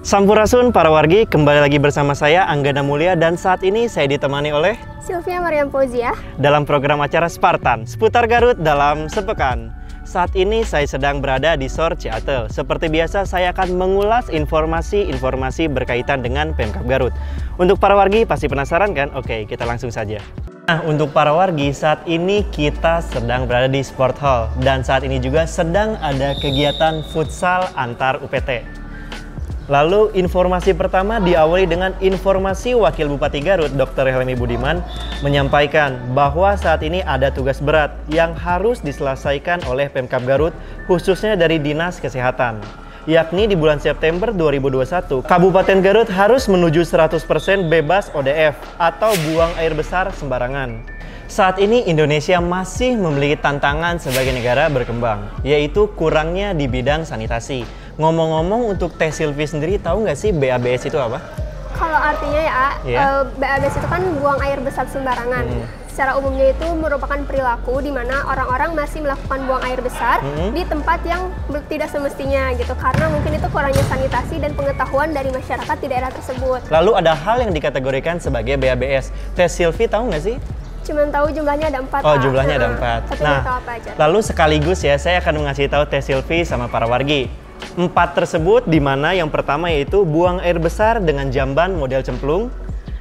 Sampurasun para wargi, kembali lagi bersama saya Anggana Mulia dan saat ini saya ditemani oleh Sylvia Mariam Fauzia dalam program acara Spartan seputar Garut dalam sepekan. Saat ini saya sedang berada di SOR Ciatel. Seperti biasa saya akan mengulas informasi-informasi berkaitan dengan Pemkab Garut. Untuk para wargi pasti penasaran kan? Oke, kita langsung saja. Nah, untuk para wargi, saat ini kita sedang berada di Sport Hall dan saat ini juga sedang ada kegiatan futsal antar UPT. Lalu informasi pertama diawali dengan informasi Wakil Bupati Garut, Dr. Helmi Budiman, menyampaikan bahwa saat ini ada tugas berat yang harus diselesaikan oleh Pemkab Garut, khususnya dari Dinas Kesehatan. Yakni di bulan September 2021, Kabupaten Garut harus menuju 100% bebas ODF atau buang air besar sembarangan. Saat ini Indonesia masih memiliki tantangan sebagai negara berkembang, yaitu kurangnya di bidang sanitasi. Ngomong-ngomong untuk Teh Sylvie sendiri, tahu nggak sih BABS itu apa? Kalau artinya BABS itu kan buang air besar sembarangan. Secara umumnya itu merupakan perilaku di mana orang-orang masih melakukan buang air besar di tempat yang tidak semestinya gitu, karena mungkin itu kurangnya sanitasi dan pengetahuan dari masyarakat di daerah tersebut. Lalu ada hal yang dikategorikan sebagai BABS. Teh Sylvie tahu nggak sih? Cuman tahu jumlahnya ada 4. Oh, jumlahnya ada 4. Nah, apa aja. Lalu sekaligus ya saya akan mengasih tahu Teh Sylvie sama para wargi. 4 tersebut di mana yang pertama yaitu buang air besar dengan jamban model cemplung.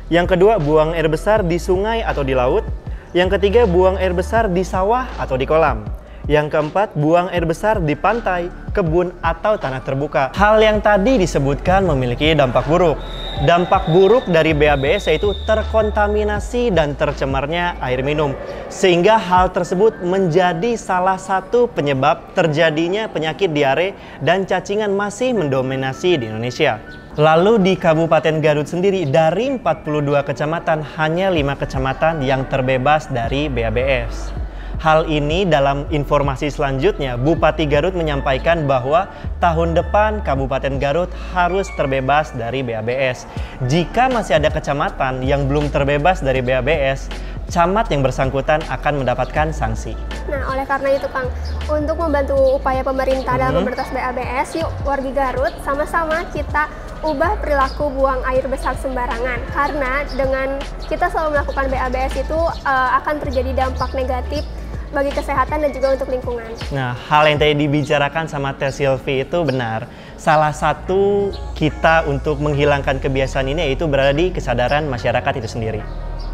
Yang kedua, buang air besar di sungai atau di laut. Yang ketiga, buang air besar di sawah atau di kolam. Yang keempat, buang air besar di pantai, kebun, atau tanah terbuka. Hal yang tadi disebutkan memiliki dampak buruk. Dampak buruk dari BABS yaitu terkontaminasi dan tercemarnya air minum. Sehingga hal tersebut menjadi salah satu penyebab terjadinya penyakit diare dan cacingan masih mendominasi di Indonesia. Lalu di Kabupaten Garut sendiri, dari 42 kecamatan, hanya 5 kecamatan yang terbebas dari BABS. Hal ini dalam informasi selanjutnya, Bupati Garut menyampaikan bahwa tahun depan Kabupaten Garut harus terbebas dari BABS. Jika masih ada kecamatan yang belum terbebas dari BABS, camat yang bersangkutan akan mendapatkan sanksi. Nah, oleh karena itu Kang, untuk membantu upaya pemerintah dalam memberantas BABS, yuk wargi Garut sama-sama kita ubah perilaku buang air besar sembarangan. Karena dengan kita selalu melakukan BABS itu akan terjadi dampak negatif bagi kesehatan dan juga untuk lingkungan. Nah, hal yang tadi dibicarakan sama Teh Sylvie itu benar. Salah satu kita untuk menghilangkan kebiasaan ini yaitu berada di kesadaran masyarakat itu sendiri.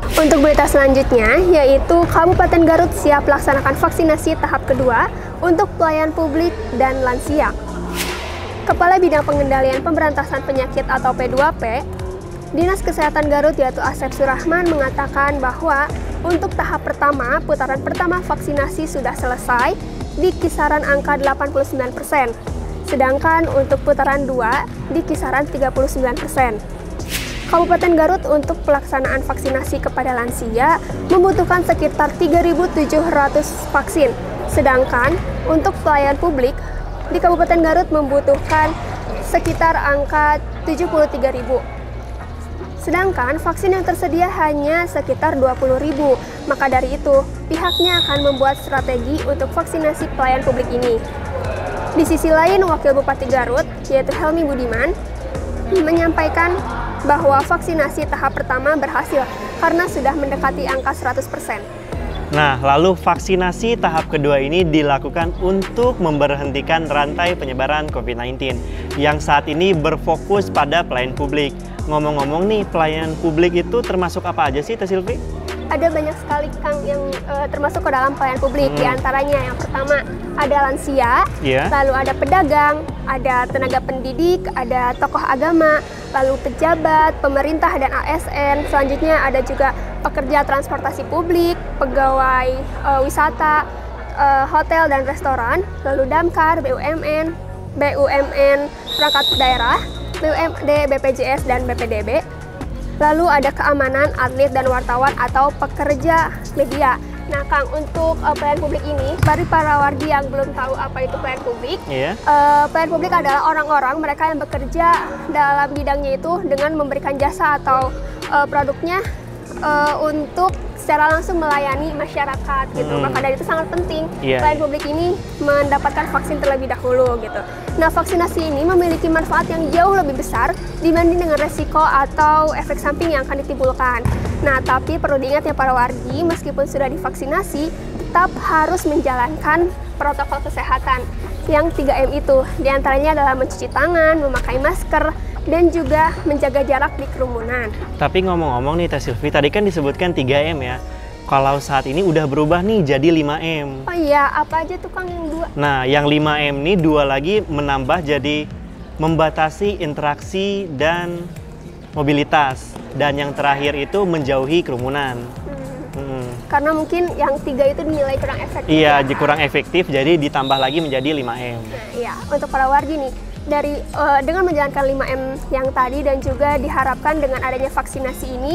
Untuk berita selanjutnya, yaitu Kabupaten Garut siap laksanakan vaksinasi tahap kedua untuk pelayan publik dan lansia. Kepala Bidang Pengendalian Pemberantasan Penyakit atau P2P, Dinas Kesehatan Garut yaitu Asep Surahman mengatakan bahwa untuk tahap pertama, putaran pertama vaksinasi sudah selesai di kisaran angka 89%. Sedangkan untuk putaran 2 di kisaran 39%. Kabupaten Garut untuk pelaksanaan vaksinasi kepada lansia membutuhkan sekitar 3.700 vaksin. Sedangkan untuk pelayan publik di Kabupaten Garut membutuhkan sekitar angka 73.000. Sedangkan vaksin yang tersedia hanya sekitar 20.000. Maka dari itu, pihaknya akan membuat strategi untuk vaksinasi pelayan publik ini. Di sisi lain, Wakil Bupati Garut, yaitu Helmi Budiman, menyampaikan bahwa vaksinasi tahap pertama berhasil karena sudah mendekati angka 100%. Nah, lalu vaksinasi tahap kedua ini dilakukan untuk memberhentikan rantai penyebaran COVID-19 yang saat ini berfokus pada pelayan publik. Ngomong-ngomong nih, pelayanan publik itu termasuk apa aja sih, Teh Sylvie? Ada banyak sekali Kang yang termasuk ke dalam pelayanan publik. Di antaranya yang pertama ada lansia, lalu ada pedagang, ada tenaga pendidik, ada tokoh agama, lalu pejabat, pemerintah dan ASN. Selanjutnya ada juga pekerja transportasi publik, pegawai wisata, hotel dan restoran, lalu damkar, BUMN, perangkat daerah, BUMD, BPJS, dan BPDB. Lalu ada keamanan, atlet, dan wartawan atau pekerja media. Nah Kang, untuk pelayan publik ini, bagi para wargi yang belum tahu apa itu pelayan publik, pelayan publik adalah orang-orang mereka yang bekerja dalam bidangnya itu dengan memberikan jasa atau produknya untuk secara langsung melayani masyarakat gitu. Maka dari itu sangat penting pelayan publik ini mendapatkan vaksin terlebih dahulu gitu. Nah, vaksinasi ini memiliki manfaat yang jauh lebih besar dibanding dengan resiko atau efek samping yang akan ditimbulkan. Nah, tapi perlu diingat ya para wargi, meskipun sudah divaksinasi, tetap harus menjalankan protokol kesehatan yang 3M itu. Di antaranya adalah mencuci tangan, memakai masker, dan juga menjaga jarak di kerumunan. Tapi ngomong-ngomong nih Teh Silvi, tadi kan disebutkan 3M ya. Kalau saat ini udah berubah nih jadi 5M. Oh iya, apa aja tuh Kang yang 2? Nah, yang 5M nih 2 lagi menambah jadi membatasi interaksi dan mobilitas. Dan yang terakhir itu menjauhi kerumunan. Karena mungkin yang 3 itu dinilai kurang efektif. Iya, kurang efektif, jadi ditambah lagi menjadi 5M. Nah, iya, untuk para wargi nih, dengan menjalankan 5M yang tadi dan juga diharapkan dengan adanya vaksinasi ini,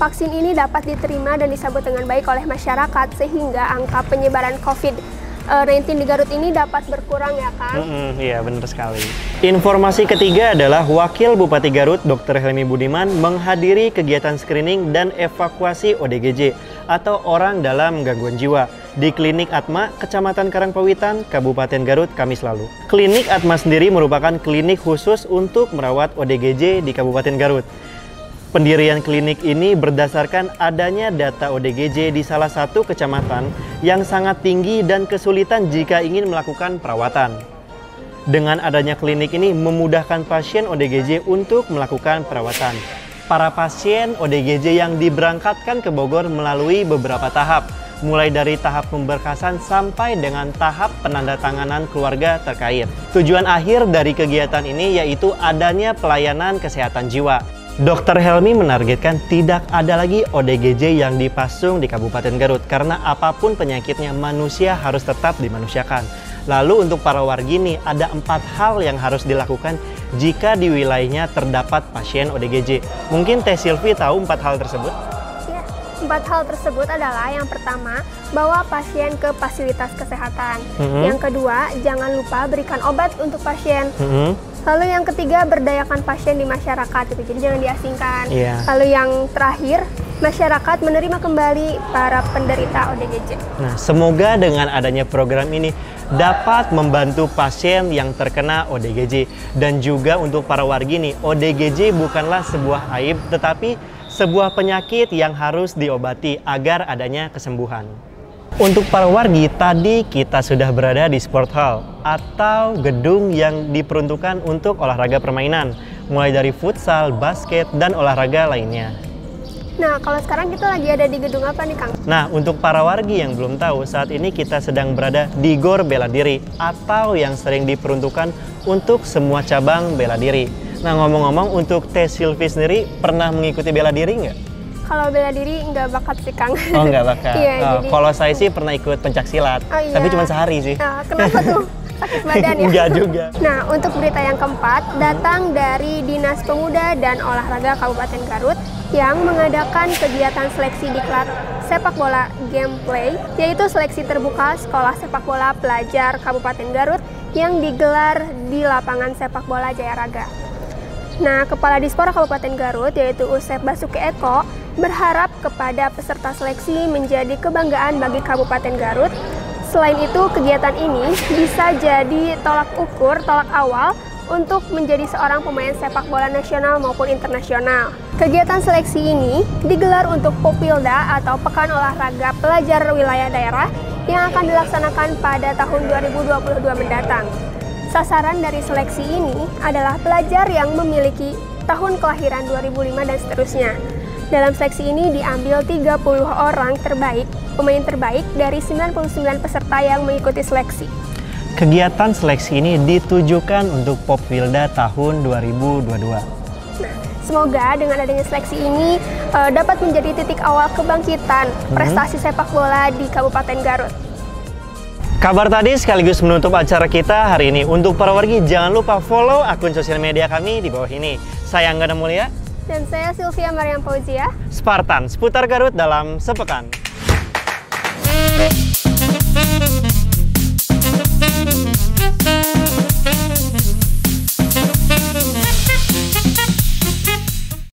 vaksin ini dapat diterima dan disambut dengan baik oleh masyarakat sehingga angka penyebaran COVID-19 di Garut ini dapat berkurang ya Kang? Iya, benar sekali. Informasi ketiga adalah Wakil Bupati Garut Dr. Helmi Budiman menghadiri kegiatan screening dan evakuasi ODGJ atau orang dalam gangguan jiwa di Klinik Atma, Kecamatan Karangpawitan, Kabupaten Garut, Kamis lalu. Klinik Atma sendiri merupakan klinik khusus untuk merawat ODGJ di Kabupaten Garut. Pendirian klinik ini berdasarkan adanya data ODGJ di salah satu kecamatan yang sangat tinggi dan kesulitan jika ingin melakukan perawatan. Dengan adanya klinik ini memudahkan pasien ODGJ untuk melakukan perawatan. Para pasien ODGJ yang diberangkatkan ke Bogor melalui beberapa tahap, mulai dari tahap pemberkasan sampai dengan tahap penandatanganan keluarga terkait. Tujuan akhir dari kegiatan ini yaitu adanya pelayanan kesehatan jiwa. Dr. Helmi menargetkan tidak ada lagi ODGJ yang dipasung di Kabupaten Garut karena apapun penyakitnya manusia harus tetap dimanusiakan. Lalu untuk para wargi nih ada 4 hal yang harus dilakukan jika di wilayahnya terdapat pasien ODGJ. Mungkin Teh Silvi tahu 4 hal tersebut? Ya, 4 hal tersebut adalah yang pertama, bawa pasien ke fasilitas kesehatan. Yang kedua, jangan lupa berikan obat untuk pasien. Lalu yang ketiga, berdayakan pasien di masyarakat, jadi jangan diasingkan. Lalu yang terakhir, masyarakat menerima kembali para penderita ODGJ. Nah, semoga dengan adanya program ini dapat membantu pasien yang terkena ODGJ. Dan juga untuk para wargi nih, ODGJ bukanlah sebuah aib, tetapi sebuah penyakit yang harus diobati agar adanya kesembuhan. Untuk para wargi, tadi kita sudah berada di Sport Hall atau gedung yang diperuntukkan untuk olahraga permainan, mulai dari futsal, basket, dan olahraga lainnya. Nah, kalau sekarang kita lagi ada di gedung apa nih Kang? Nah, untuk para wargi yang belum tahu, saat ini kita sedang berada di Gor Bela Diri atau yang sering diperuntukkan untuk semua cabang bela diri. Nah, ngomong-ngomong untuk Teh Silvi sendiri pernah mengikuti bela diri nggak? Kalau bela diri nggak bakat sih Kang. Oh, nggak bakat. Jadi... Kalau saya sih pernah ikut pencak silat, tapi cuma sehari sih. Kenapa tuh? Sakit badan ya? Enggak juga. Nah, untuk berita yang keempat datang dari Dinas Pemuda dan Olahraga Kabupaten Garut yang mengadakan kegiatan seleksi diklat sepak bola gameplay, yaitu seleksi terbuka sekolah sepak bola pelajar Kabupaten Garut yang digelar di lapangan sepak bola Jaya Raga. Nah, Kepala Dispora Kabupaten Garut yaitu Usep Basuki Eko berharap kepada peserta seleksi menjadi kebanggaan bagi Kabupaten Garut. Selain itu, kegiatan ini bisa jadi tolak awal untuk menjadi seorang pemain sepak bola nasional maupun internasional. Kegiatan seleksi ini digelar untuk Popilda atau Pekan Olahraga Pelajar Wilayah Daerah yang akan dilaksanakan pada tahun 2022 mendatang. Sasaran dari seleksi ini adalah pelajar yang memiliki tahun kelahiran 2005 dan seterusnya. Dalam seleksi ini diambil 30 orang pemain terbaik dari 99 peserta yang mengikuti seleksi. Kegiatan seleksi ini ditujukan untuk Popwilda tahun 2022. Nah, semoga dengan adanya seleksi ini dapat menjadi titik awal kebangkitan prestasi sepak bola di Kabupaten Garut. Kabar tadi sekaligus menutup acara kita hari ini. Untuk para wargi, jangan lupa follow akun sosial media kami di bawah ini. Saya Anggana Mulia. Dan saya Sylvia Mariam Fauzia. Spartan, seputar Garut dalam sepekan.